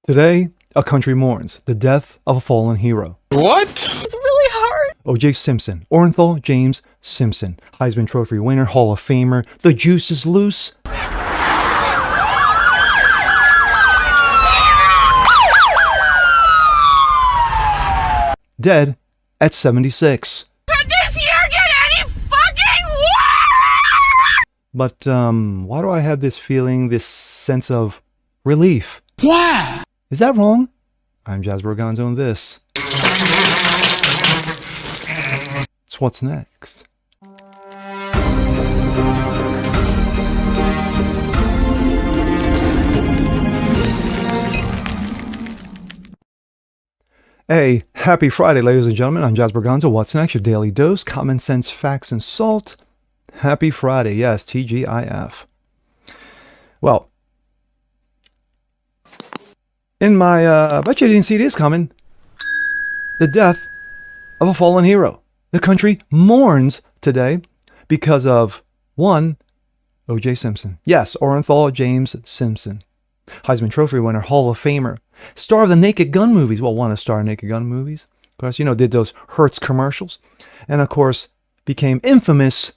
Today, a country mourns the death of a fallen hero. What? It's really hard. O.J. Simpson, Orenthal James Simpson, Heisman Trophy winner, Hall of Famer. The juice is loose. Dead at 76. Could this year get any fucking worse? But why do I have this feeling, this sense of relief? Why? Is that wrong? I'm Jasper Gonzo, and this. It's What's Next. Hey, happy Friday, ladies and gentlemen. I'm Jasper Gonzo. What's Next? Your daily dose, common sense, facts, and salt. Happy Friday. Yes, TGIF. Well, in my, I bet you didn't see this coming. The death of a fallen hero. The country mourns today because of one, O.J. Simpson. Yes, Orenthal James Simpson. Heisman Trophy winner, Hall of Famer. Star of the Naked Gun movies. Well, one of star of Naked Gun movies. Of course, did those Hertz commercials. And of course, became infamous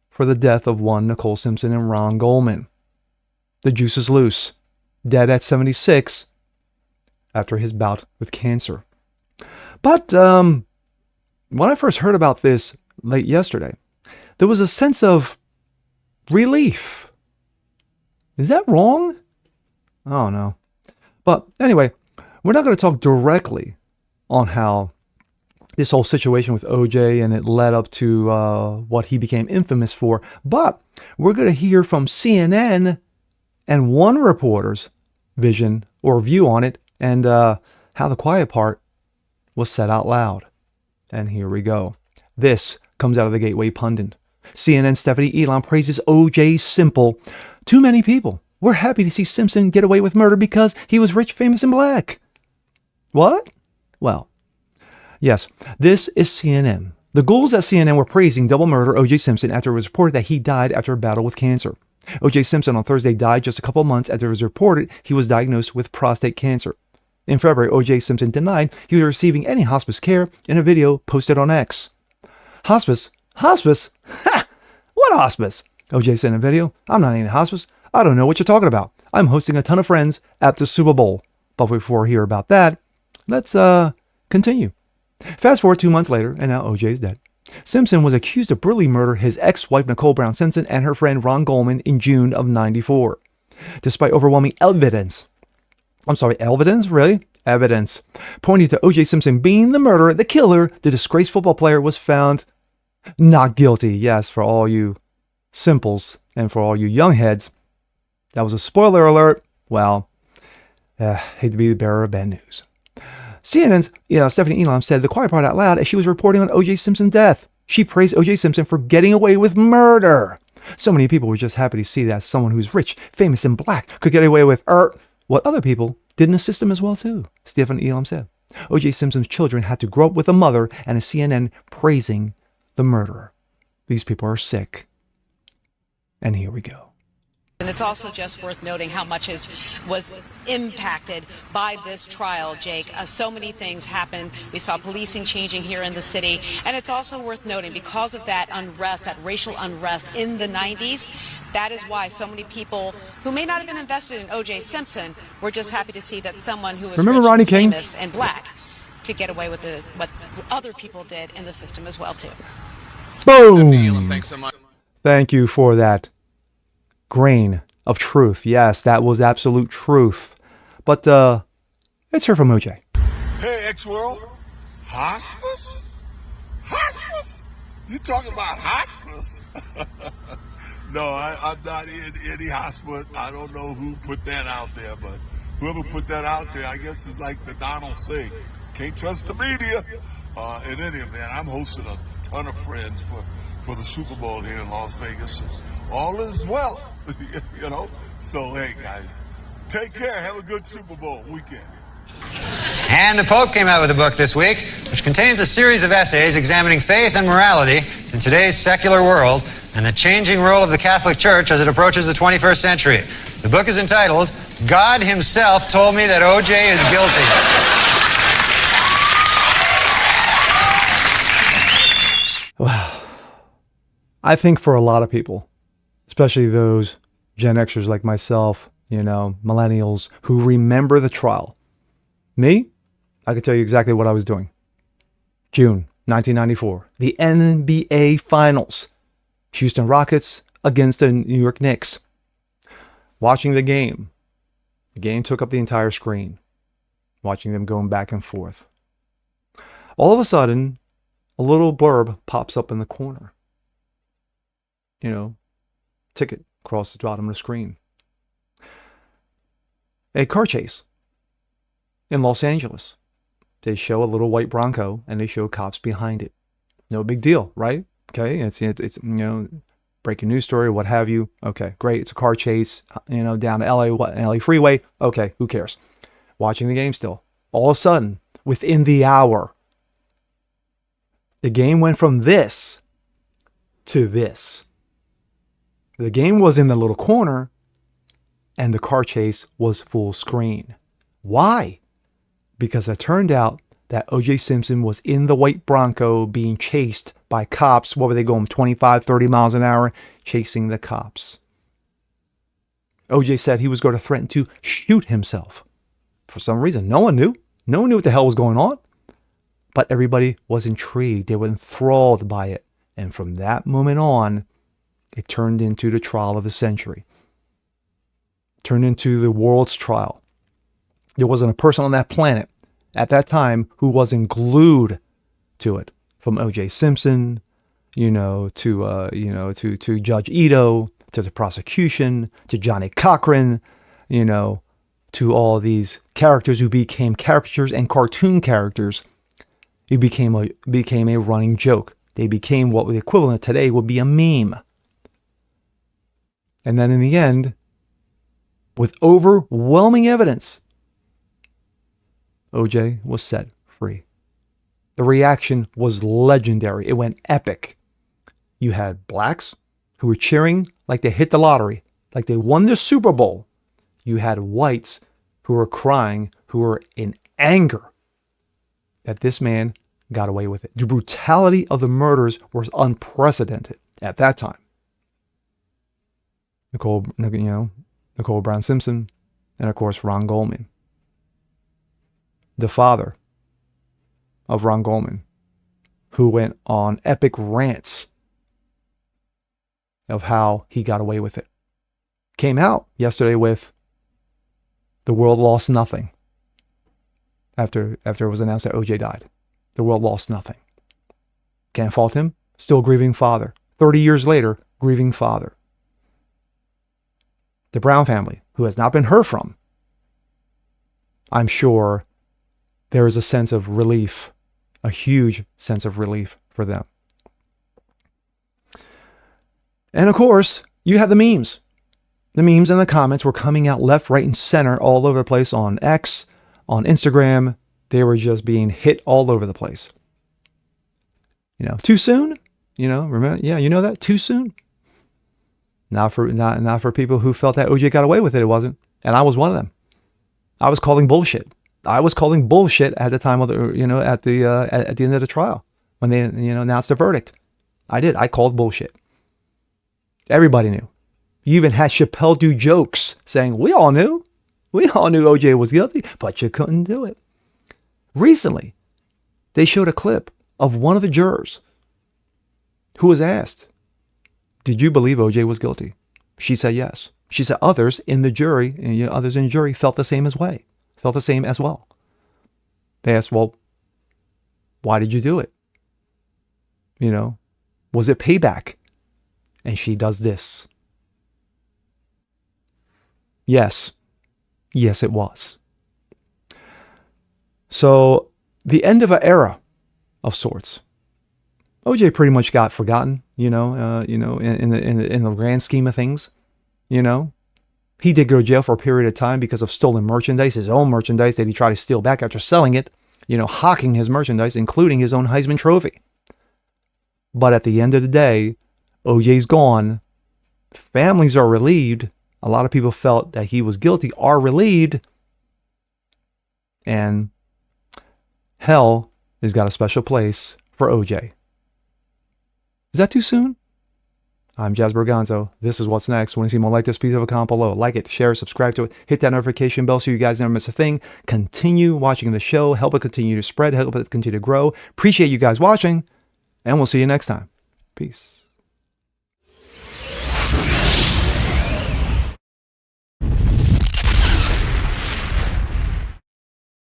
for the death of one Nicole Simpson and Ron Goldman. The juice is loose. Dead at 76 after his bout with cancer. But when I first heard about this late yesterday, there was a sense of relief. Is that wrong? I don't know. But anyway, we're not going to talk directly on how this whole situation with OJ and it led up to what he became infamous for. But we're going to hear from CNN and one reporter's vision or view on it and how the quiet part was said out loud. And here we go. This comes out of the Gateway Pundit. CNN Stephanie Elon praises OJ Simple. Too many people. We're happy to see Simpson get away with murder because he was rich, famous, and black. What? Well, yes, this is CNN. The ghouls at CNN were praising double murder O.J. Simpson after it was reported that he died after a battle with cancer. O.J. Simpson on Thursday died just a couple of months after it was reported he was diagnosed with prostate cancer. In February, O.J. Simpson denied he was receiving any hospice care in a video posted on X. Hospice? Hospice? Ha! What hospice? O.J. said in a video, I'm not in hospice. I don't know what you're talking about. I'm hosting a ton of friends at the Super Bowl. But before we hear about that, let's continue. Fast forward 2 months later, and now OJ is dead. Simpson was accused of brutally murdering his ex-wife Nicole Brown Simpson and her friend Ron Goldman in June of '94. Despite overwhelming evidence, evidence, pointing to OJ Simpson being the murderer, the killer, the disgraced football player was found not guilty. Yes, for all you simples and for all you young heads, that was a spoiler alert. Well, hate to be the bearer of bad news. CNN's Stephanie Elon said the quiet part out loud as she was reporting on O.J. Simpson's death. She praised O.J. Simpson for getting away with murder. So many people were just happy to see that someone who's rich, famous, and black could get away with what other people did in the system as well too, Stephanie Elon said. O.J. Simpson's children had to grow up with a mother and a CNN praising the murderer. These people are sick. And here we go. And it's also just worth noting how much was impacted by this trial, Jake. So many things happened. We saw policing changing here in the city. And it's also worth noting, because of that unrest, that racial unrest in the 90s, that is why so many people who may not have been invested in O.J. Simpson were just happy to see that someone who was Remember rich Ronnie and King? famous and black could get away with what other people did in the system as well, too. Boom! Thanks so much. Thank you for that grain of truth. Yes, that was absolute truth. But let's hear from OJ. Hey, X-World. Hospice? Hospice? You talking about hospice? No, I'm not in any hospice. I don't know who put that out there, but whoever put that out there, I guess is like the Donald Singh. Can't trust the media. In any event, I'm hosting a ton of friends for the Super Bowl here in Las Vegas. All is well, So, hey, guys, take care. Have a good Super Bowl weekend. And the Pope came out with a book this week, which contains a series of essays examining faith and morality in today's secular world and the changing role of the Catholic Church as it approaches the 21st century. The book is entitled, God Himself Told Me That O.J. is Guilty. I think for a lot of people, especially those Gen Xers like myself, millennials who remember the trial. Me, I can tell you exactly what I was doing. June 1994, the NBA Finals. Houston Rockets against the New York Knicks. Watching the game. The game took up the entire screen. Watching them going back and forth. All of a sudden, a little blurb pops up in the corner. Ticket across the bottom of the screen. A car chase in Los Angeles. They show a little white Bronco and they show cops behind it. No big deal, right? Okay, it's breaking news story, what have you. Okay, great. It's a car chase, down the LA freeway. Okay, who cares? Watching the game still. All of a sudden, within the hour, the game went from this to this. The game was in the little corner and the car chase was full screen. Why? Because it turned out that O.J. Simpson was in the white Bronco being chased by cops. What were they going, 25, 30 miles an hour, chasing the cops. O.J. said he was going to threaten to shoot himself. For some reason, no one knew. No one knew what the hell was going on. But everybody was intrigued. They were enthralled by it. And from that moment on, it turned into the trial of the century. Turned into the world's trial. There wasn't a person on that planet at that time who wasn't glued to it. From O.J. Simpson, to Judge Ito, to the prosecution, to Johnny Cochran, to all these characters who became caricatures and cartoon characters. It became a running joke. They became what the equivalent today would be a meme. And then in the end, with overwhelming evidence, O.J. was set free. The reaction was legendary. It went epic. You had blacks who were cheering like they hit the lottery, like they won the Super Bowl. You had whites who were crying, who were in anger that this man got away with it. The brutality of the murders was unprecedented at that time. Nicole Brown Simpson, and of course Ron Goldman, the father of Ron Goldman, who went on epic rants of how he got away with it. Came out yesterday with the world lost nothing. After it was announced that OJ died, the world lost nothing. Can't fault him. Still grieving father. 30 years later, grieving father. The Brown family, who has not been heard from, I'm sure there is a sense of relief, a huge sense of relief for them. And of course, you had the memes. The memes and the comments were coming out left, right, and center all over the place on X, on Instagram. They were just being hit all over the place. Too soon? Remember? Yeah, you know that? Too soon? Not for people who felt that OJ got away with it. It wasn't. And I was one of them. I was calling bullshit. I was calling bullshit at the time of at the end of the trial when they announced the verdict. I did. I called bullshit. Everybody knew. You even had Chappelle do jokes saying, we all knew OJ was guilty, but you couldn't do it. Recently, they showed a clip of one of the jurors who was asked, did you believe OJ was guilty? She said yes. She said others in the jury felt the same as well. They asked, well, why did you do it? Was it payback? And she does this. Yes. Yes, it was. So the end of an era of sorts. OJ pretty much got forgotten, in the grand scheme of things. He did go to jail for a period of time because of stolen merchandise, his own merchandise that he tried to steal back after selling it, hawking his merchandise, including his own Heisman Trophy. But at the end of the day, OJ's gone. Families are relieved. A lot of people felt that he was guilty are relieved, and hell has got a special place for OJ. Is that too soon? I'm Jasper Gonzo. This is What's Next. Want to see more like this? Please have a comment below. Like it, share, subscribe to it, hit that notification bell so you guys never miss a thing. Continue watching the show. Help it continue to spread. Help it continue to grow. Appreciate you guys watching, and we'll see you next time. Peace.